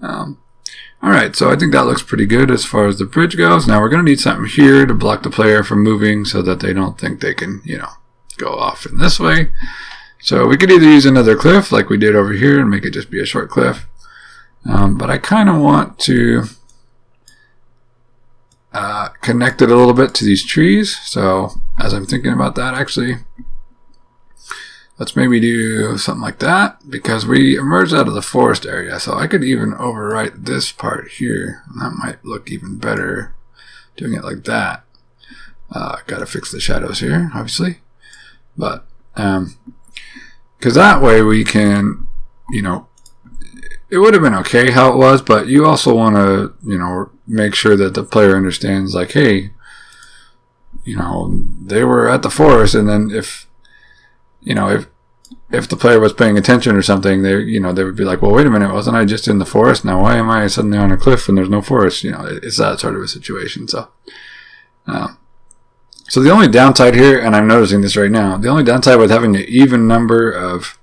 Alright, so I think that looks pretty good as far as the bridge goes. Now we're going to need something here to block the player from moving so that they don't think they can, go off in this way. So we could either use another cliff like we did over here and make it just be a short cliff. But I kind of want to connect it a little bit to these trees. So as I'm thinking about that, actually, let's maybe do something like that, because we emerged out of the forest area. So I could even overwrite this part here, and that might look even better doing it like that. Got to fix the shadows here, obviously. But, because that way we can, it would have been okay how it was, but you also want to, make sure that the player understands, like, hey, they were at the forest, and then if the player was paying attention or something, they would be like, well, wait a minute, wasn't I just in the forest? Now why am I suddenly on a cliff when there's no forest? It's that sort of a situation. So, so the only downside here, and I'm noticing this right now, the only downside with having an even number of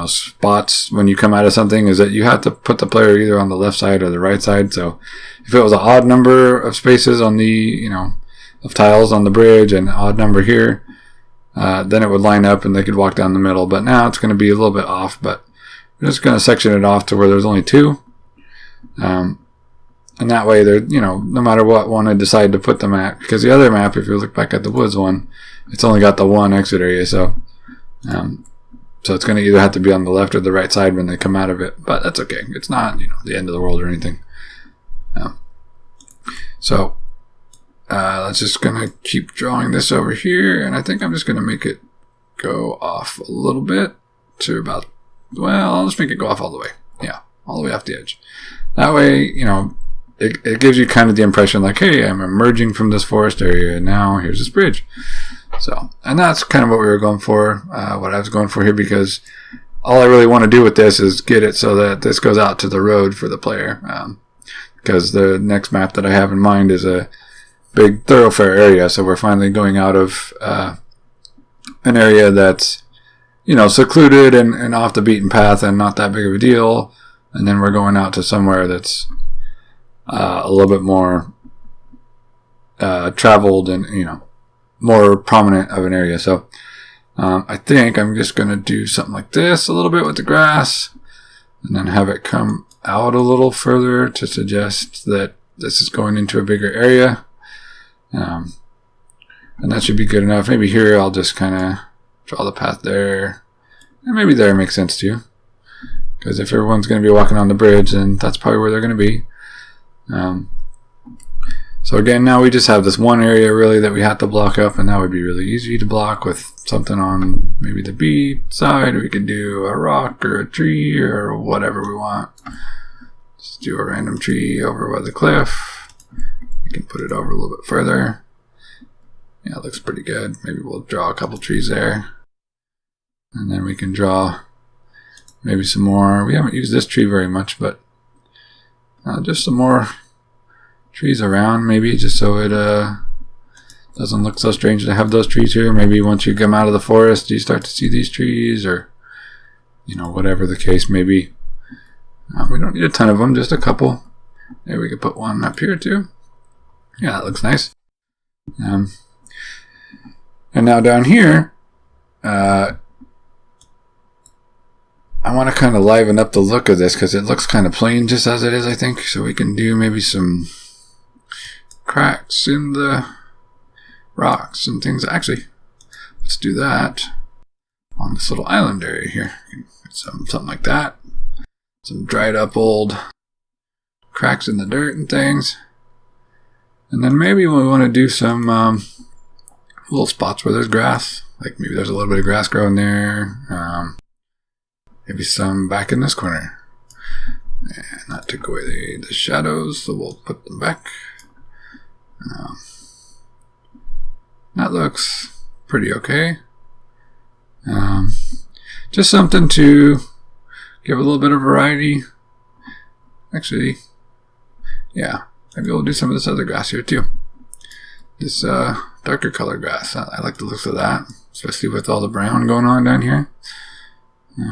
spots when you come out of something is that you have to put the player either on the left side or the right side. So if it was an odd number of spaces on the, of tiles on the bridge and an odd number here, then it would line up and they could walk down the middle. But now it's going to be a little bit off, but we're just going to section it off to where there's only two. And that way, no matter what one I decide to put them at, because the other map, if you look back at the woods one, it's only got the one exit area. So it's going to either have to be on the left or the right side when they come out of it. But that's okay. It's not, the end of the world or anything. So let's just going to keep drawing this over here. And I think I'm just going to make it go off a little bit to about, I'll just make it go off all the way. Yeah, all the way off the edge. That way, it gives you kind of the impression like, hey, I'm emerging from this forest area, and now here's this bridge. So, and that's kind of what we were going for, what I was going for here, because all I really want to do with this is get it so that this goes out to the road for the player. Because the next map that I have in mind is a big thoroughfare area, so we're finally going out of an area that's, secluded and off the beaten path and not that big of a deal, and then we're going out to somewhere that's a little bit more traveled and, more prominent of an area. So I think I'm just going to do something like this a little bit with the grass, and then have it come out a little further to suggest that this is going into a bigger area. And that should be good enough. Maybe here I'll just kind of draw the path there, and maybe there makes sense too, because if everyone's going to be walking on the bridge, then that's probably where they're going to be. So again, now we just have this one area really that we have to block up, and that would be really easy to block with something on maybe the B side. We could do a rock or a tree or whatever we want. Just do a random tree over by the cliff. We can put it over a little bit further. Yeah, it looks pretty good. Maybe we'll draw a couple trees there. And then we can draw maybe some more. We haven't used this tree very much, but just some more trees around, maybe, just so it doesn't look so strange to have those trees here. Maybe once you come out of the forest, you start to see these trees, or whatever the case may be. We don't need a ton of them, just a couple. Maybe we could put one up here too. Yeah, that looks nice. And now down here, I want to kind of liven up the look of this, because it looks kind of plain just as it is, I think. So we can do maybe some cracks in the rocks and things. Actually, let's do that on this little island area here. Something like that. Some dried up old cracks in the dirt and things. And then maybe we want to do some little spots where there's grass. Like maybe there's a little bit of grass growing there. Maybe some back in this corner. And that took away the shadows, so we'll put them back. That looks pretty okay. Just something to give a little bit of variety. Actually, yeah, maybe we'll do some of this other grass here too. This darker color grass. I like the looks of that, especially with all the brown going on down here.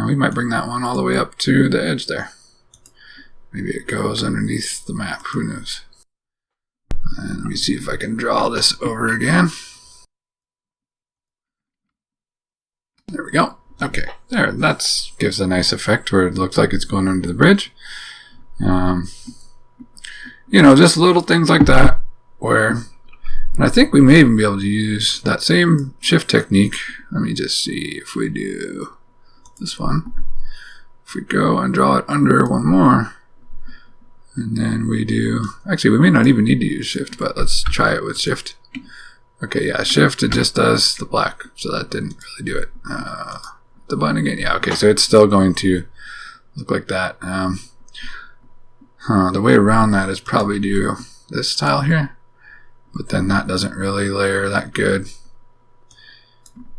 We might bring that one all the way up to the edge there. Maybe it goes underneath the map. Who knows? And let me see if I can draw this over again. There we go. Okay, there. That gives a nice effect where it looks like it's going under the bridge. You know, just little things like that where, and I think we may even be able to use that same shift technique. Let me just see if we do this one. If we go and draw it under one more, and then we do, actually we may not even need to use shift, but let's try it with shift. Okay, yeah, shift, it just does the black, so that didn't really do it. The button again, yeah, okay, so it's still going to look like that. The way around that is probably do this tile here, but then that doesn't really layer that good.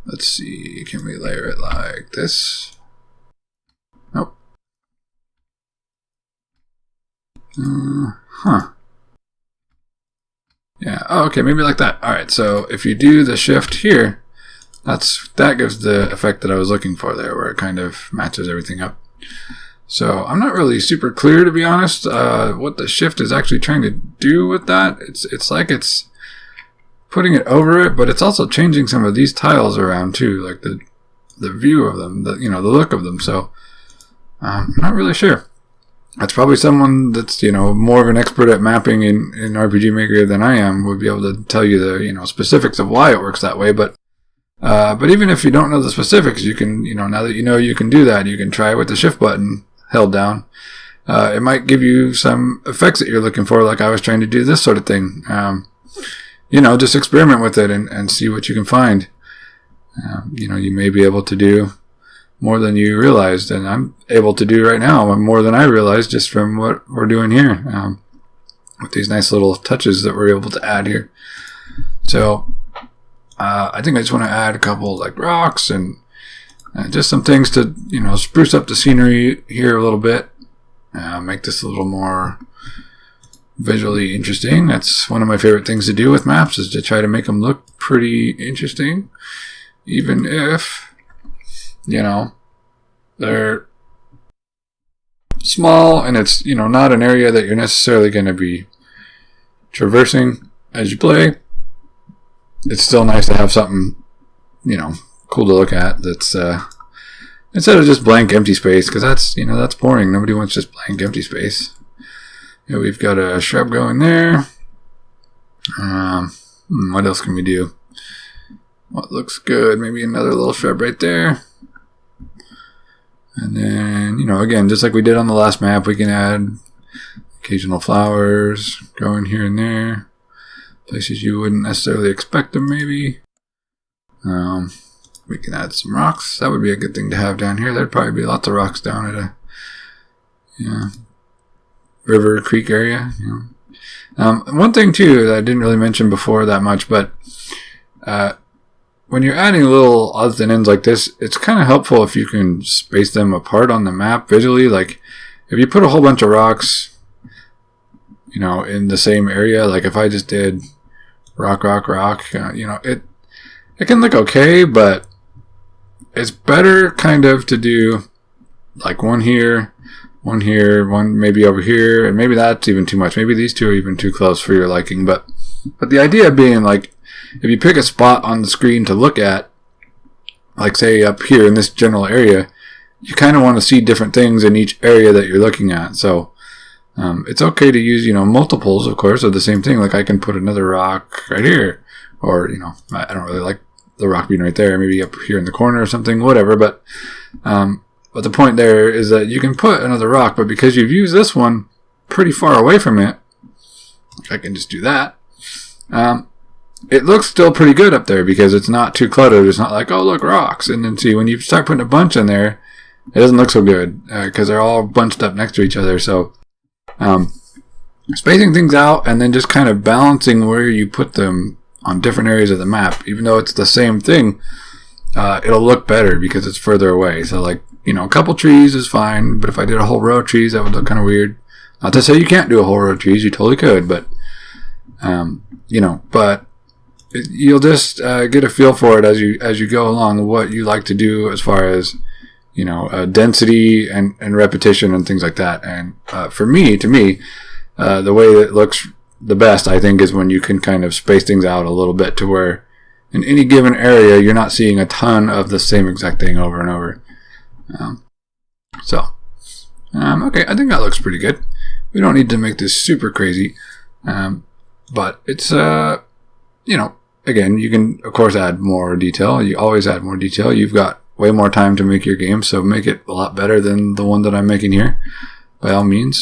Let's see, can we layer it like this? Nope. Yeah, oh, okay, maybe like that. Alright, so if you do the shift here, that gives the effect that I was looking for there, where it kind of matches everything up. So I'm not really super clear, to be honest, what the shift is actually trying to do with that. It's like it's putting it over it, but it's also changing some of these tiles around too, like the view of them, the look of them. So I'm not really sure. That's probably someone that's, more of an expert at mapping in RPG Maker than I am would be able to tell you the, specifics of why it works that way. But even if you don't know the specifics, you can, now that you can do that, you can try it with the shift button held down. It might give you some effects that you're looking for, like I was trying to do this sort of thing. Just experiment with it and see what you can find. You may be able to do more than you realized, and I'm able to do right now more than I realized just from what we're doing here with these nice little touches that we're able to add here. So I think I just want to add a couple like rocks and just some things to spruce up the scenery here a little bit, make this a little more visually interesting. That's one of my favorite things to do with maps, is to try to make them look pretty interesting, even if they're small and it's, not an area that you're necessarily going to be traversing as you play. It's still nice to have something, cool to look at that's, instead of just blank empty space, because that's boring. Nobody wants just blank empty space. We've got a shrub going there. What else can we do? What looks good? Maybe another little shrub right there. And then, again, just like we did on the last map, we can add occasional flowers growing here and there. Places you wouldn't necessarily expect them, maybe. We can add some rocks. That would be a good thing to have down here. There'd probably be lots of rocks down at a river, creek area. One thing, too, that I didn't really mention before that much, but when you're adding little odds and ends like this, it's kind of helpful if you can space them apart on the map visually. Like, if you put a whole bunch of rocks, in the same area, like if I just did rock, it can look okay, but it's better kind of to do like one here, one maybe over here, and maybe that's even too much. Maybe these two are even too close for your liking, but the idea being, like, if you pick a spot on the screen to look at, like say up here in this general area, you kind of want to see different things in each area that you're looking at. So it's okay to use, multiples, of course, of the same thing. Like I can put another rock right here, or, I don't really like the rock being right there, maybe up here in the corner or something, whatever. But the point there is that you can put another rock, but because you've used this one pretty far away from it, I can just do that. It looks still pretty good up there because it's not too cluttered. It's not like, oh, look, rocks. And then see, when you start putting a bunch in there, it doesn't look so good because they're all bunched up next to each other. So spacing things out and then just kind of balancing where you put them on different areas of the map, even though it's the same thing, it'll look better because it's further away. So like, a couple trees is fine, but if I did a whole row of trees, that would look kind of weird. Not to say you can't do a whole row of trees, you totally could, but but you'll just get a feel for it as you go along, what you like to do as far as density and repetition and things like that. And to me, the way it looks the best, I think, is when you can kind of space things out a little bit to where in any given area you're not seeing a ton of the same exact thing over and over. Okay, I think that looks pretty good. We don't need to make this super crazy, but it's again, you can of course add more detail. You always add more detail. You've got way more time to make your game, so make it a lot better than the one that I'm making here, by all means.